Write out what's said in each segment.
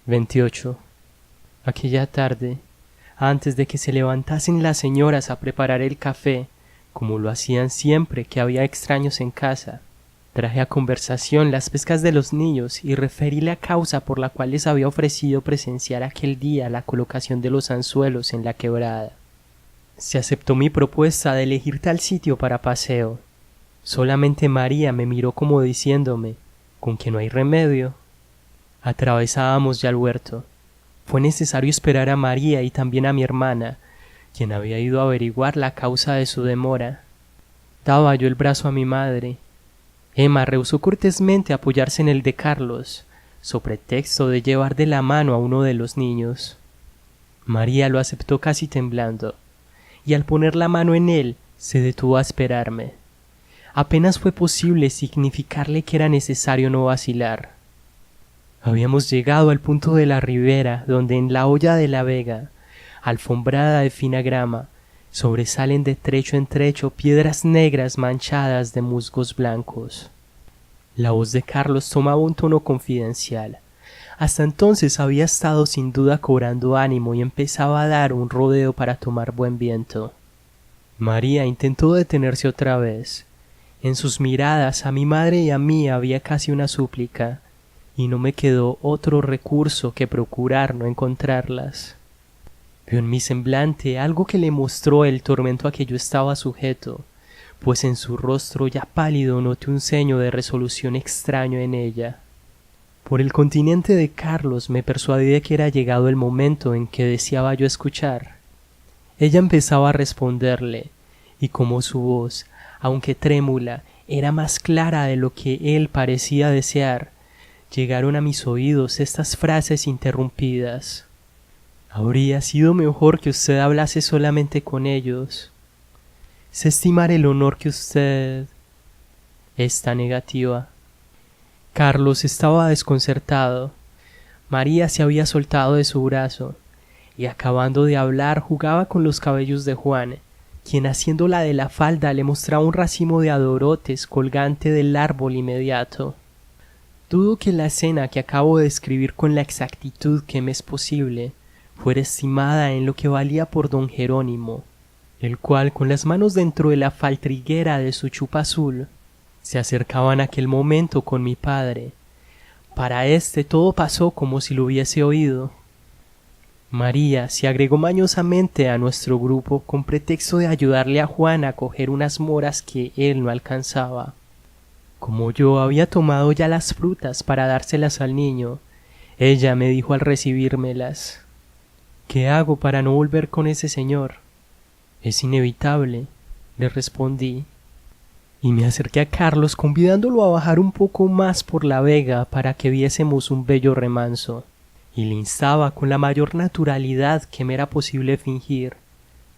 28. Aquella tarde, antes de que se levantasen las señoras a preparar el café, como lo hacían siempre que había extraños en casa, traje a conversación las pescas de los niños y referí la causa por la cual les había ofrecido presenciar aquel día la colocación de los anzuelos en la quebrada. Se aceptó mi propuesta de elegir tal sitio para paseo. Solamente María me miró como diciéndome, ¿con que no hay remedio? Atravesábamos ya el huerto. Fue necesario esperar a María y también a mi hermana, quien había ido a averiguar la causa de su demora. Daba yo el brazo a mi madre. Emma rehusó cortésmente apoyarse en el de Carlos, so pretexto de llevar de la mano a uno de los niños. María lo aceptó casi temblando, y al poner la mano en él, se detuvo a esperarme. Apenas fue posible significarle que era necesario no vacilar. Habíamos llegado al punto de la ribera donde en la hoya de la vega, alfombrada de fina grama, sobresalen de trecho en trecho piedras negras manchadas de musgos blancos. La voz de Carlos tomaba un tono confidencial. Hasta entonces había estado sin duda cobrando ánimo y empezaba a dar un rodeo para tomar buen viento. María intentó detenerse otra vez. En sus miradas a mi madre y a mí había casi una súplica, y no me quedó otro recurso que procurar no encontrarlas. Vio en mi semblante algo que le mostró el tormento a que yo estaba sujeto, pues en su rostro ya pálido noté un ceño de resolución extraño en ella. Por el continente de Carlos me persuadí de que era llegado el momento en que deseaba yo escuchar. Ella empezaba a responderle, y como su voz, aunque trémula, era más clara de lo que él parecía desear, llegaron a mis oídos estas frases interrumpidas. Habría sido mejor que usted hablase solamente con ellos. Sé estimar el honor que usted... Esta negativa. Carlos estaba desconcertado. María se había soltado de su brazo, y acabando de hablar jugaba con los cabellos de Juan, quien haciéndola de la falda le mostraba un racimo de adorotes colgante del árbol inmediato. Dudo que la escena que acabo de describir con la exactitud que me es posible fuera estimada en lo que valía por don Jerónimo, el cual con las manos dentro de la faltriguera de su chupa azul se acercaba en aquel momento con mi padre. Para éste todo pasó como si lo hubiese oído. María se agregó mañosamente a nuestro grupo con pretexto de ayudarle a Juan a coger unas moras que él no alcanzaba. Como yo había tomado ya las frutas para dárselas al niño, ella me dijo al recibírmelas: ¿Qué hago para no volver con ese señor? Es inevitable, le respondí, y me acerqué a Carlos convidándolo a bajar un poco más por la vega para que viésemos un bello remanso, y le instaba con la mayor naturalidad que me era posible fingir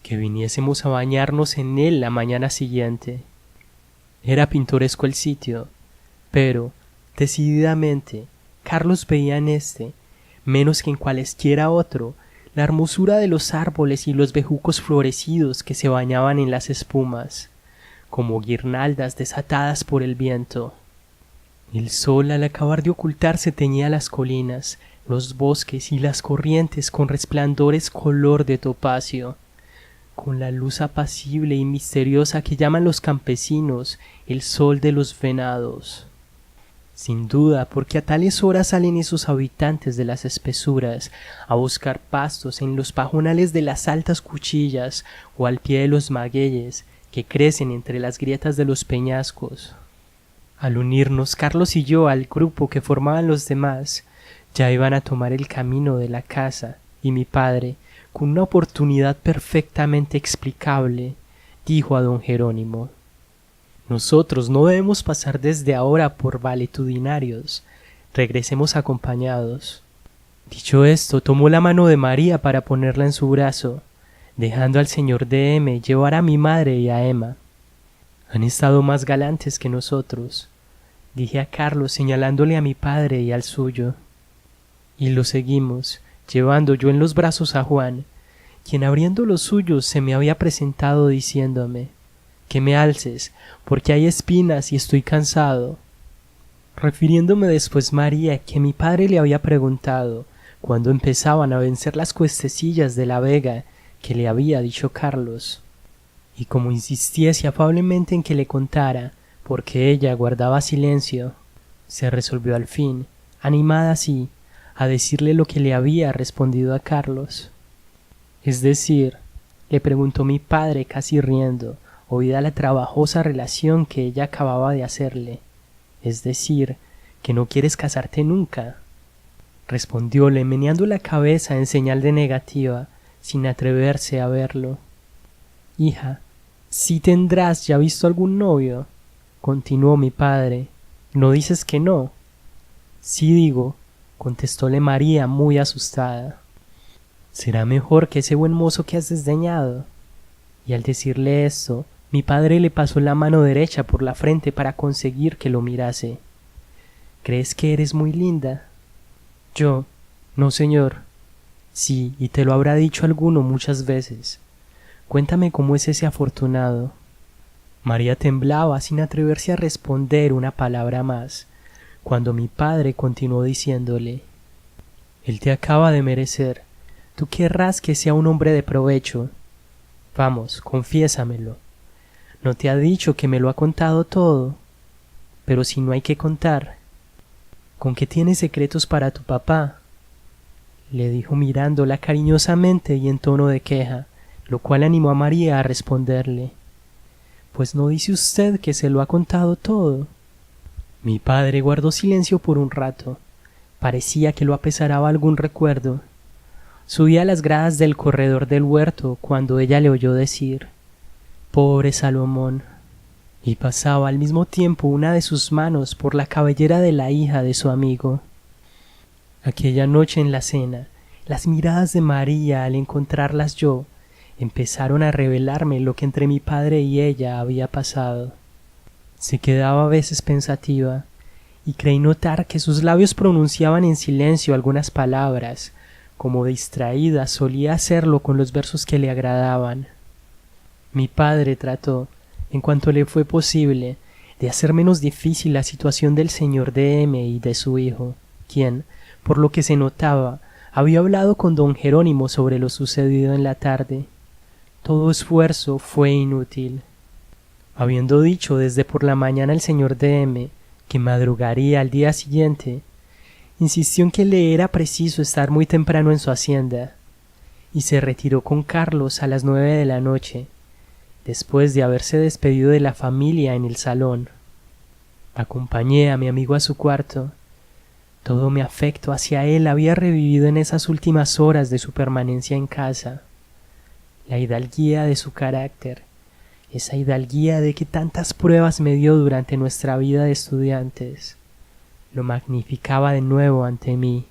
que viniésemos a bañarnos en él la mañana siguiente. Era pintoresco el sitio, pero, decididamente, Carlos veía en este, menos que en cualesquiera otro, la hermosura de los árboles y los bejucos florecidos que se bañaban en las espumas, como guirnaldas desatadas por el viento. El sol al acabar de ocultarse teñía las colinas, los bosques y las corrientes con resplandores color de topacio, con la luz apacible y misteriosa que llaman los campesinos el sol de los venados. Sin duda, porque a tales horas salen esos habitantes de las espesuras a buscar pastos en los pajonales de las altas cuchillas o al pie de los magueyes que crecen entre las grietas de los peñascos. Al unirnos Carlos y yo al grupo que formaban los demás, ya iban a tomar el camino de la casa, y mi padre, con una oportunidad perfectamente explicable, dijo a don Jerónimo: Nosotros no debemos pasar desde ahora por valetudinarios, regresemos acompañados. Dicho esto, tomó la mano de María para ponerla en su brazo, dejando al señor de M llevar a mi madre y a Emma. Han estado más galantes que nosotros, dije a Carlos señalándole a mi padre y al suyo. Y lo seguimos, llevando yo en los brazos a Juan, quien abriendo los suyos se me había presentado diciéndome: que me alces, porque hay espinas y estoy cansado. Refiriéndome después María que mi padre le había preguntado cuando empezaban a vencer las cuestecillas de la vega que le había dicho Carlos. Y como insistiese afablemente en que le contara, porque ella guardaba silencio, se resolvió al fin, animada así, a decirle lo que le había respondido a Carlos. Es decir, le preguntó mi padre casi riendo, oída la trabajosa relación que ella acababa de hacerle. Es decir, que no quieres casarte nunca. Respondióle meneando la cabeza en señal de negativa, sin atreverse a verlo. Hija, ¿sí tendrás ya visto algún novio? Continuó mi padre. ¿No dices que no? Sí digo, contestóle María muy asustada. Será mejor que ese buen mozo que has desdeñado. Y al decirle esto, mi padre le pasó la mano derecha por la frente para conseguir que lo mirase. ¿Crees que eres muy linda? Yo, no señor. Sí, y te lo habrá dicho alguno muchas veces. Cuéntame cómo es ese afortunado. María temblaba sin atreverse a responder una palabra más, cuando mi padre continuó diciéndole: Él te acaba de merecer. Tú querrás que sea un hombre de provecho. Vamos, confiésamelo. ¿No te ha dicho que me lo ha contado todo? Pero si no hay que contar, ¿con qué tienes secretos para tu papá? Le dijo mirándola cariñosamente y en tono de queja, lo cual animó a María a responderle: Pues no dice usted que se lo ha contado todo. Mi padre guardó silencio por un rato. Parecía que lo apesaraba algún recuerdo. Subía a las gradas del corredor del huerto cuando ella le oyó decir: Pobre Salomón. Y pasaba al mismo tiempo una de sus manos por la cabellera de la hija de su amigo. Aquella noche en la cena, las miradas de María al encontrarlas yo empezaron a revelarme lo que entre mi padre y ella había pasado. Se quedaba a veces pensativa, y creí notar que sus labios pronunciaban en silencio algunas palabras, como distraída solía hacerlo con los versos que le agradaban. Mi padre trató, en cuanto le fue posible, de hacer menos difícil la situación del señor de M. y de su hijo, quien, por lo que se notaba, había hablado con don Jerónimo sobre lo sucedido en la tarde. Todo esfuerzo fue inútil. Habiendo dicho desde por la mañana al señor de M. que madrugaría al día siguiente, insistió en que le era preciso estar muy temprano en su hacienda, y se retiró con Carlos a las 9 de la noche, después de haberse despedido de la familia en el salón. Acompañé a mi amigo a su cuarto. Todo mi afecto hacia él había revivido en esas últimas horas de su permanencia en casa. La hidalguía de su carácter, esa hidalguía de que tantas pruebas me dio durante nuestra vida de estudiantes, lo magnificaba de nuevo ante mí.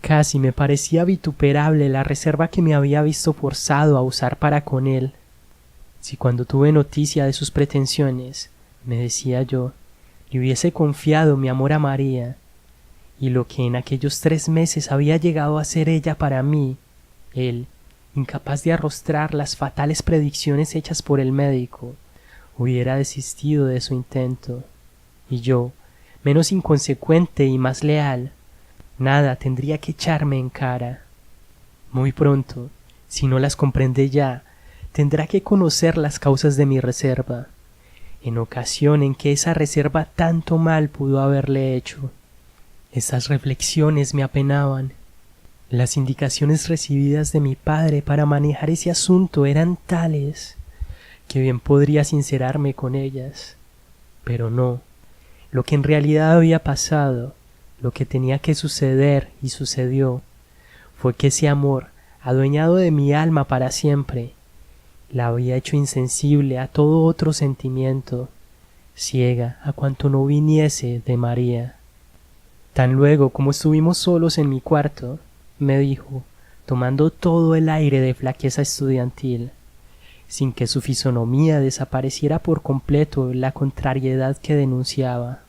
Casi me parecía vituperable la reserva que me había visto forzado a usar para con él. Si cuando tuve noticia de sus pretensiones, me decía yo, le hubiese confiado mi amor a María, y lo que en aquellos 3 meses había llegado a ser ella para mí, él, incapaz de arrostrar las fatales predicciones hechas por el médico, hubiera desistido de su intento, y yo, menos inconsecuente y más leal, nada tendría que echarme en cara. Muy pronto, si no las comprende ya, tendrá que conocer las causas de mi reserva, en ocasión en que esa reserva tanto mal pudo haberle hecho. Esas reflexiones me apenaban. Las indicaciones recibidas de mi padre para manejar ese asunto eran tales que bien podría sincerarme con ellas, pero no. Lo que en realidad había pasado, lo que tenía que suceder y sucedió, fue que ese amor, adueñado de mi alma para siempre, la había hecho insensible a todo otro sentimiento, ciega a cuanto no viniese de María. Tan luego como estuvimos solos en mi cuarto, me dijo, tomando todo el aire de flaqueza estudiantil, sin que su fisonomía desapareciera por completo la contrariedad que denunciaba: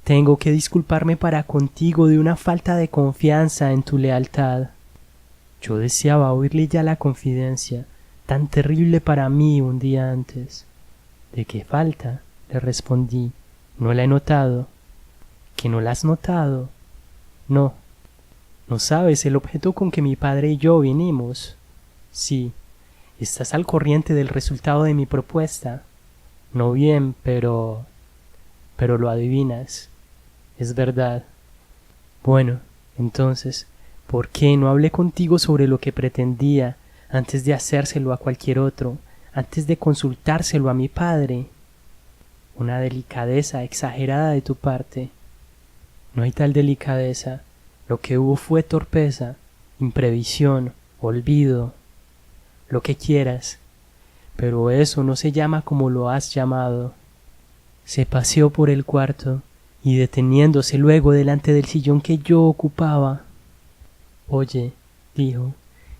Tengo que disculparme para contigo de una falta de confianza en tu lealtad. Yo deseaba oírle ya la confidencia, tan terrible para mí un día antes. ¿De qué falta? Le respondí. No la he notado. ¿Que no la has notado? No. ¿No sabes el objeto con que mi padre y yo vinimos? Sí. ¿Estás al corriente del resultado de mi propuesta? No bien, pero lo adivinas. Es verdad. Bueno, entonces, ¿por qué no hablé contigo sobre lo que pretendía antes de hacérselo a cualquier otro, antes de consultárselo a mi padre? Una delicadeza exagerada de tu parte. No hay tal delicadeza. Lo que hubo fue torpeza, imprevisión, olvido, lo que quieras. Pero eso no se llama como lo has llamado. Se paseó por el cuarto y deteniéndose luego delante del sillón que yo ocupaba. Oye, dijo,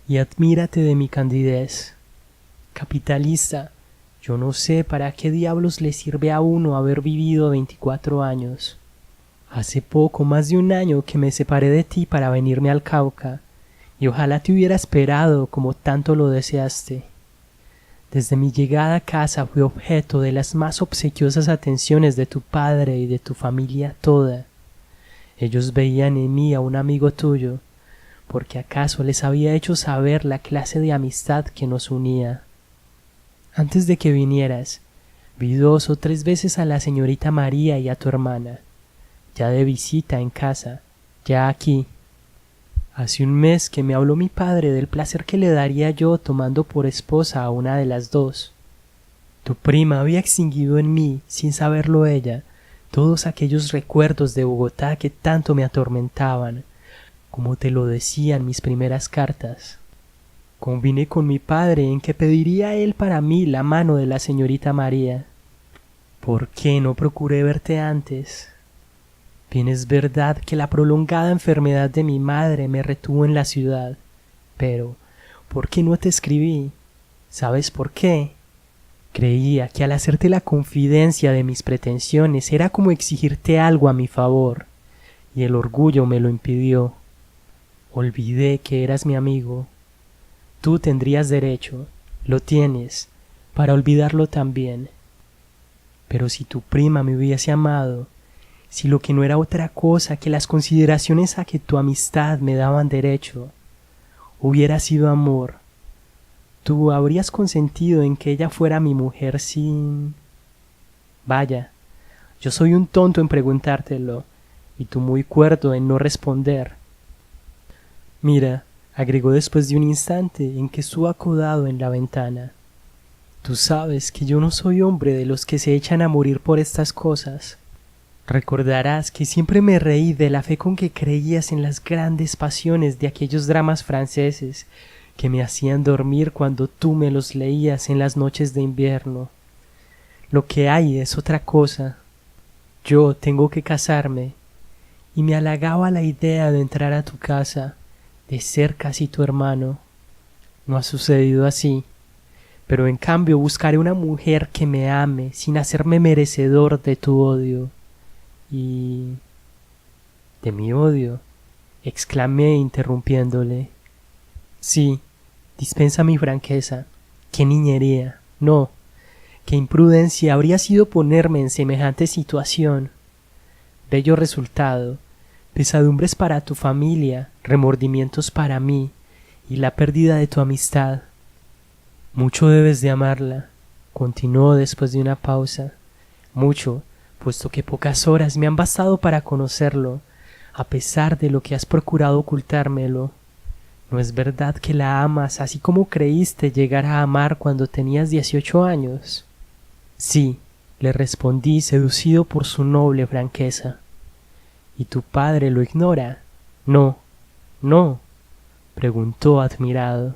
y admírate de mi candidez. Capitalista, yo no sé para qué diablos le sirve a uno haber vivido 24 años. Hace poco más de un año que me separé de ti para venirme al Cauca, y ojalá te hubiera esperado como tanto lo deseaste. Desde mi llegada a casa fui objeto de las más obsequiosas atenciones de tu padre y de tu familia toda. Ellos veían en mí a un amigo tuyo, porque acaso les había hecho saber la clase de amistad que nos unía. Antes de que vinieras, vi 2 o 3 veces a la señorita María y a tu hermana, ya de visita en casa, ya aquí. Hace un mes que me habló mi padre del placer que le daría yo tomando por esposa a una de las 2. Tu prima había extinguido en mí, sin saberlo ella, todos aquellos recuerdos de Bogotá que tanto me atormentaban, como te lo decían mis primeras cartas. Convine con mi padre en que pediría él para mí la mano de la señorita María. ¿Por qué no procuré verte antes? Bien es verdad que la prolongada enfermedad de mi madre me retuvo en la ciudad, pero ¿por qué no te escribí? ¿Sabes por qué? Creía que al hacerte la confidencia de mis pretensiones era como exigirte algo a mi favor, y el orgullo me lo impidió. Olvidé que eras mi amigo. Tú tendrías derecho, lo tienes, para olvidarlo también. Pero si tu prima me hubiese amado, si lo que no era otra cosa que las consideraciones a que tu amistad me daban derecho, hubiera sido amor, tú habrías consentido en que ella fuera mi mujer sin... Vaya, yo soy un tonto en preguntártelo, y tú muy cuerdo en no responder. Mira, agregó después de un instante en que estuvo acodado en la ventana, tú sabes que yo no soy hombre de los que se echan a morir por estas cosas. Recordarás que siempre me reí de la fe con que creías en las grandes pasiones de aquellos dramas franceses que me hacían dormir cuando tú me los leías en las noches de invierno. Lo que hay es otra cosa. Yo tengo que casarme, y me halagaba la idea de entrar a tu casa, de ser casi tu hermano. No ha sucedido así, pero en cambio buscaré una mujer que me ame sin hacerme merecedor de tu odio. Y... ¿de mi odio? Exclamé interrumpiéndole. Sí, dispensa mi franqueza. ¡Qué niñería! No, qué imprudencia habría sido ponerme en semejante situación. Bello resultado, pesadumbres para tu familia, remordimientos para mí, y la pérdida de tu amistad. Mucho debes de amarla, continuó después de una pausa. Mucho, puesto que pocas horas me han bastado para conocerlo, a pesar de lo que has procurado ocultármelo. ¿No es verdad que la amas así como creíste llegar a amar cuando tenías 18 años? Sí, le respondí seducido por su noble franqueza. ¿Y tu padre lo ignora? No, no, preguntó admirado.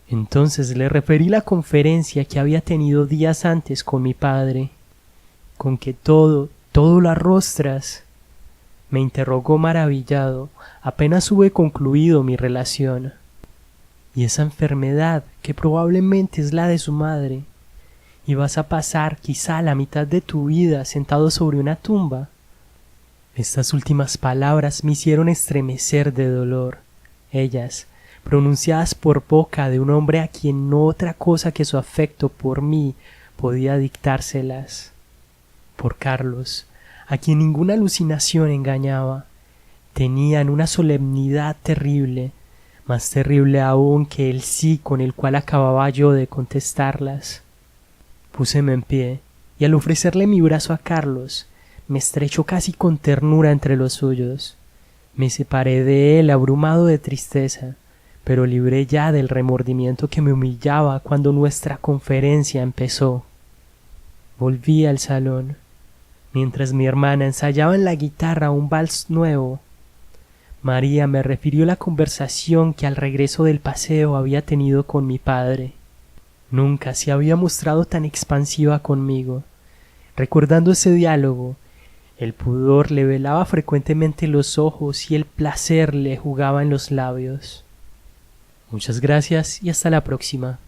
Entonces le referí la conferencia que había tenido días antes con mi padre. ¿Con que todo lo arrostras? Me interrogó maravillado, apenas hube concluido mi relación. Y esa enfermedad, que probablemente es la de su madre, y vas a pasar quizá la mitad de tu vida sentado sobre una tumba. Estas últimas palabras me hicieron estremecer de dolor, ellas, pronunciadas por boca de un hombre a quien no otra cosa que su afecto por mí podía dictárselas. Por Carlos, a quien ninguna alucinación engañaba, tenían una solemnidad terrible, más terrible aún que el sí con el cual acababa yo de contestarlas. Púseme en pie, y al ofrecerle mi brazo a Carlos, me estrechó casi con ternura entre los suyos. Me separé de él abrumado de tristeza, pero libré ya del remordimiento que me humillaba cuando nuestra conferencia empezó. Volví al salón, mientras mi hermana ensayaba en la guitarra un vals nuevo. María me refirió la conversación que al regreso del paseo había tenido con mi padre. Nunca se había mostrado tan expansiva conmigo. Recordando ese diálogo, el pudor le velaba frecuentemente los ojos y el placer le jugaba en los labios. Muchas gracias y hasta la próxima.